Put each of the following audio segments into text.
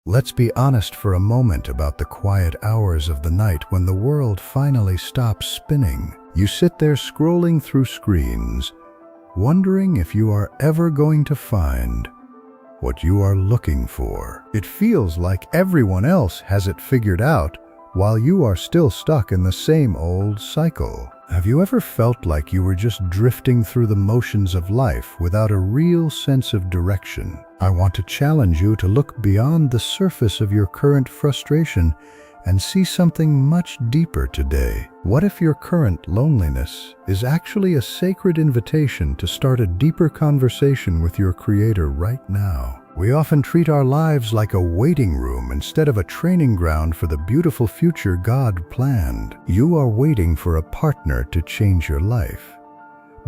Let's be honest for a moment about the quiet hours of the night when the world finally stops spinning. You sit there scrolling through screens, wondering if you are ever going to find what you are looking for. It feels like everyone else has it figured out while you are still stuck in the same old cycle. Have you ever felt like you were just drifting through the motions of life without a real sense of direction? I want to challenge you to look beyond the surface of your current frustration and see something much deeper today. What if your current loneliness is actually a sacred invitation to start a deeper conversation with your Creator right now? We often treat our lives like a waiting room instead of a training ground for the beautiful future God planned. You are waiting for a partner to change your life.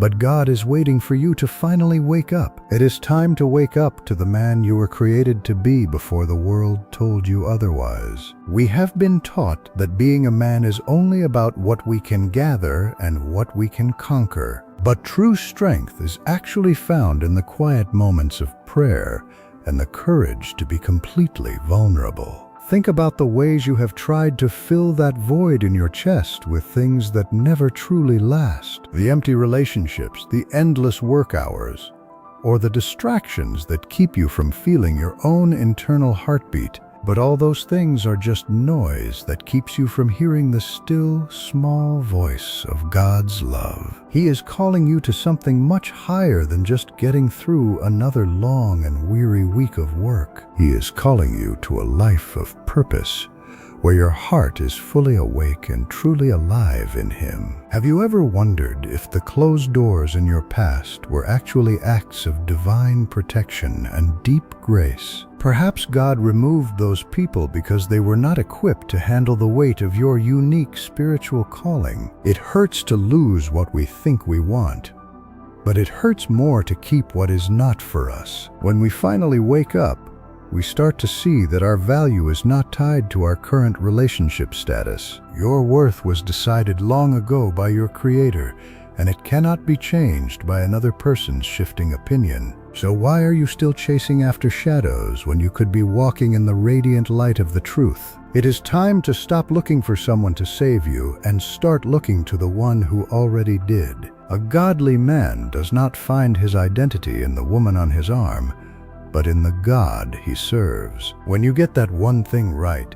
But God is waiting for you to finally wake up. It is time to wake up to the man you were created to be before the world told you otherwise. We have been taught that being a man is only about what we can gather and what we can conquer. But true strength is actually found in the quiet moments of prayer and the courage to be completely vulnerable. Think about the ways you have tried to fill that void in your chest with things that never truly last. The empty relationships, the endless work hours, or the distractions that keep you from feeling your own internal heartbeat. But all those things are just noise that keeps you from hearing the still, small voice of God's love. He is calling you to something much higher than just getting through another long and weary week of work. He is calling you to a life of purpose, where your heart is fully awake and truly alive in Him. Have you ever wondered if the closed doors in your past were actually acts of divine protection and deep grace? Perhaps God removed those people because they were not equipped to handle the weight of your unique spiritual calling. It hurts to lose what we think we want, but it hurts more to keep what is not for us. When we finally wake up, we start to see that our value is not tied to our current relationship status. Your worth was decided long ago by your Creator, and it cannot be changed by another person's shifting opinion. So why are you still chasing after shadows when you could be walking in the radiant light of the truth? It is time to stop looking for someone to save you and start looking to the one who already did. A godly man does not find his identity in the woman on his arm, but in the God he serves. When you get that one thing right,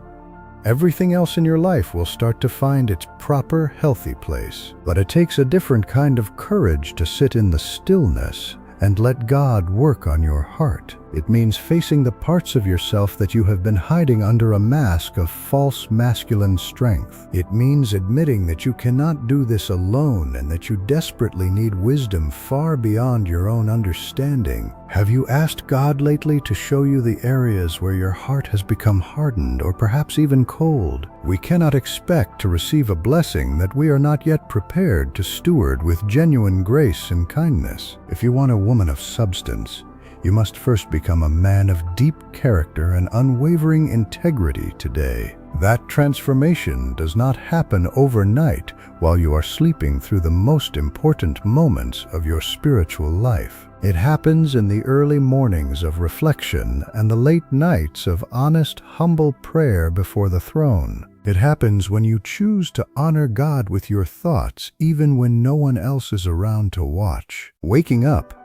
everything else in your life will start to find its proper, healthy place. But it takes a different kind of courage to sit in the stillness and let God work on your heart. It means facing the parts of yourself that you have been hiding under a mask of false masculine strength. It means admitting that you cannot do this alone and that you desperately need wisdom far beyond your own understanding. Have you asked God lately to show you the areas where your heart has become hardened or perhaps even cold? We cannot expect to receive a blessing that we are not yet prepared to steward with genuine grace and kindness. If you want a woman of substance, you must first become a man of deep character and unwavering integrity today. That transformation does not happen overnight while you are sleeping through the most important moments of your spiritual life. It happens in the early mornings of reflection and the late nights of honest, humble prayer before the throne. It happens when you choose to honor God with your thoughts even when no one else is around to watch. Waking up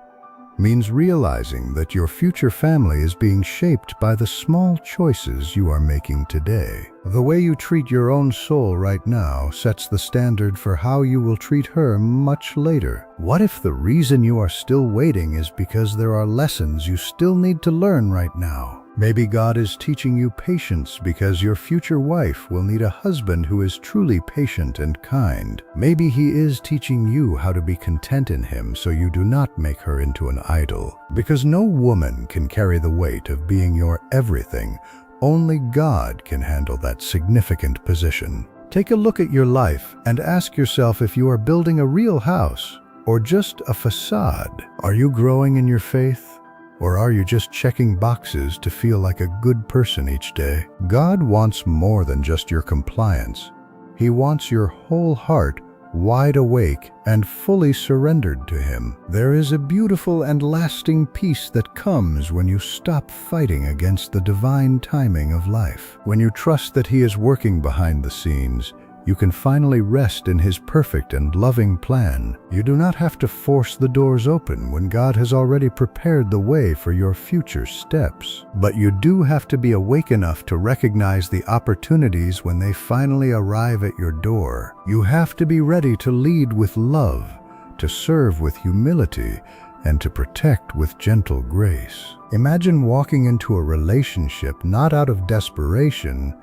means realizing that your future family is being shaped by the small choices you are making today. The way you treat your own soul right now sets the standard for how you will treat her much later. What if the reason you are still waiting is because there are lessons you still need to learn right now? Maybe God is teaching you patience because your future wife will need a husband who is truly patient and kind. Maybe He is teaching you how to be content in Him so you do not make her into an idol. Because no woman can carry the weight of being your everything. Only God can handle that significant position. Take a look at your life and ask yourself if you are building a real house or just a facade. Are you growing in your faith? Or are you just checking boxes to feel like a good person each day? God wants more than just your compliance. He wants your whole heart wide awake and fully surrendered to Him. There is a beautiful and lasting peace that comes when you stop fighting against the divine timing of life. When you trust that He is working behind the scenes, you can finally rest in His perfect and loving plan. You do not have to force the doors open when God has already prepared the way for your future steps. But you do have to be awake enough to recognize the opportunities when they finally arrive at your door. You have to be ready to lead with love, to serve with humility, and to protect with gentle grace. Imagine walking into a relationship not out of desperation,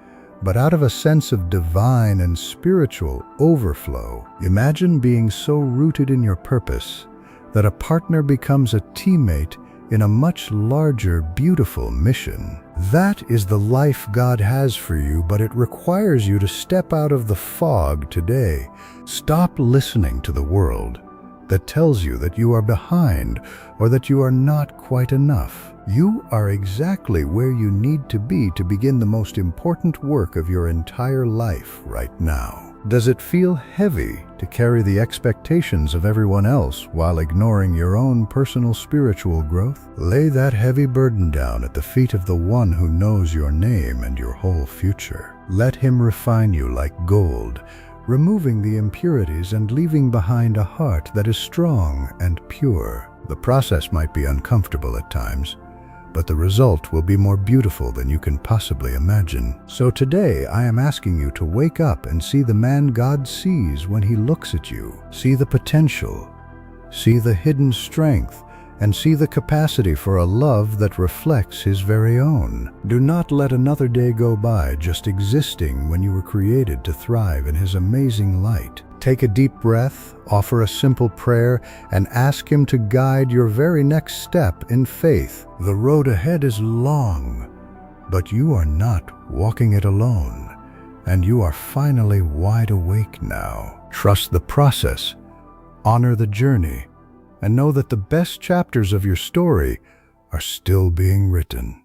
but out of a sense of divine and spiritual overflow. Imagine being so rooted in your purpose that a partner becomes a teammate in a much larger, beautiful mission. That is the life God has for you, but it requires you to step out of the fog today. Stop listening to the world that tells you that you are behind or that you are not quite enough. You are exactly where you need to be to begin the most important work of your entire life right now. Does it feel heavy to carry the expectations of everyone else while ignoring your own personal spiritual growth? Lay that heavy burden down at the feet of the one who knows your name and your whole future. Let Him refine you like gold, removing the impurities and leaving behind a heart that is strong and pure. The process might be uncomfortable at times, but the result will be more beautiful than you can possibly imagine. So today, I am asking you to wake up and see the man God sees when He looks at you. See the potential, see the hidden strength, and see the capacity for a love that reflects His very own. Do not let another day go by just existing when you were created to thrive in His amazing light. Take a deep breath, offer a simple prayer, and ask Him to guide your very next step in faith. The road ahead is long, but you are not walking it alone, and you are finally wide awake now. Trust the process, honor the journey, and know that the best chapters of your story are still being written.